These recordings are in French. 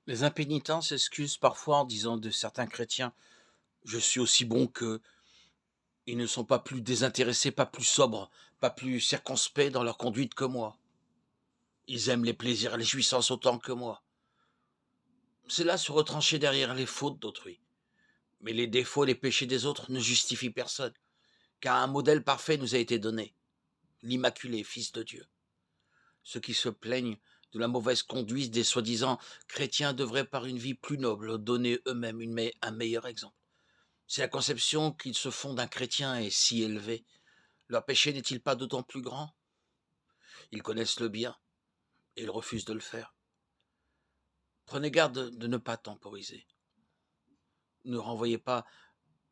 Les impénitents s'excusent parfois en disant de certains chrétiens: «Je suis aussi bon qu'eux». Ils ne sont pas plus désintéressés, pas plus sobres, pas plus circonspects dans leur conduite que moi. Ils aiment les plaisirs et les jouissances autant que moi. C'est là se retrancher derrière les fautes d'autrui. Mais les défauts et les péchés des autres ne justifient personne, car un modèle parfait nous a été donné, l'Immaculé Fils de Dieu. Ceux qui se plaignent de la mauvaise conduite des soi-disant chrétiens devraient, par une vie plus noble, donner eux-mêmes un meilleur exemple. Si la conception qu'ils se font d'un chrétien est si élevée, leur péché n'est-il pas d'autant plus grand? Ils connaissent le bien et ils refusent de le faire. Prenez garde de ne pas temporiser. Ne renvoyez pas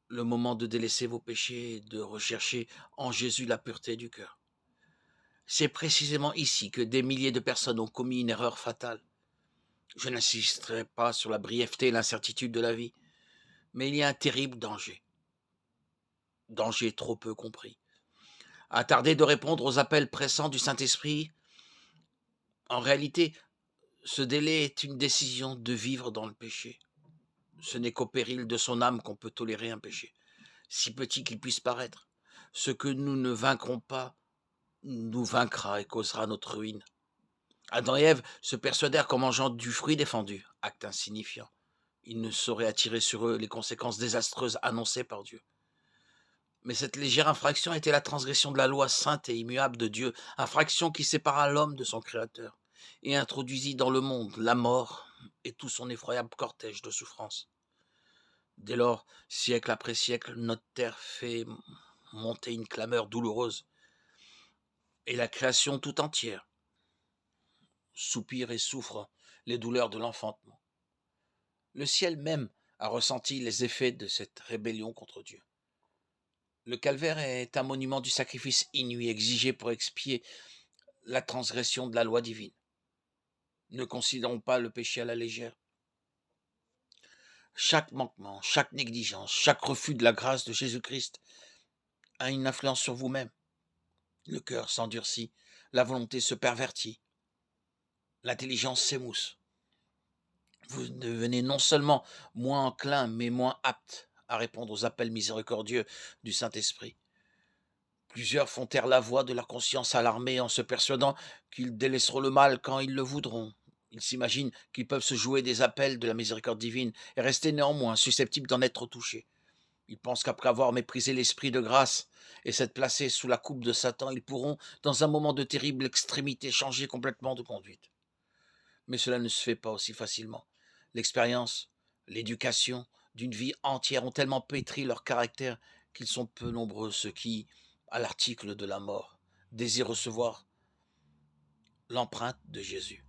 le moment de délaisser vos péchés et de rechercher en Jésus la pureté du cœur. C'est précisément ici que des milliers de personnes ont commis une erreur fatale. Je n'insisterai pas sur la brièveté et l'incertitude de la vie, mais il y a un terrible danger trop peu compris. À tarder de répondre aux appels pressants du Saint-Esprit, en réalité, ce délai est une décision de vivre dans le péché. Ce n'est qu'au péril de son âme qu'on peut tolérer un péché, si petit qu'il puisse paraître. Ce que nous ne vaincrons pas nous vaincra et causera notre ruine. Adam et Ève se persuadèrent qu'en mangeant du fruit défendu, acte insignifiant, ils ne sauraient attirer sur eux les conséquences désastreuses annoncées par Dieu. Mais cette légère infraction était la transgression de la loi sainte et immuable de Dieu, infraction qui sépara l'homme de son Créateur et introduisit dans le monde la mort et tout son effroyable cortège de souffrances. Dès lors, siècle après siècle, notre terre fait monter une clameur douloureuse, et la création tout entière soupire et souffre les douleurs de l'enfantement. Le ciel même a ressenti les effets de cette rébellion contre Dieu. Le calvaire est un monument du sacrifice inouï exigé pour expier la transgression de la loi divine. Ne considérons pas le péché à la légère. Chaque manquement, chaque négligence, chaque refus de la grâce de Jésus-Christ a une influence sur vous-même. Le cœur s'endurcit, la volonté se pervertit, l'intelligence s'émousse. Vous devenez non seulement moins enclin, mais moins apte à répondre aux appels miséricordieux du Saint-Esprit. Plusieurs font taire la voix de leur conscience alarmée en se persuadant qu'ils délaisseront le mal quand ils le voudront. Ils s'imaginent qu'ils peuvent se jouer des appels de la miséricorde divine et rester néanmoins susceptibles d'en être touchés. Ils pensent qu'après avoir méprisé l'esprit de grâce et s'être placés sous la coupe de Satan, ils pourront, dans un moment de terrible extrémité, changer complètement de conduite. Mais cela ne se fait pas aussi facilement. L'expérience, l'éducation d'une vie entière ont tellement pétri leur caractère qu'ils sont peu nombreux ceux qui, à l'article de la mort, désirent recevoir l'empreinte de Jésus.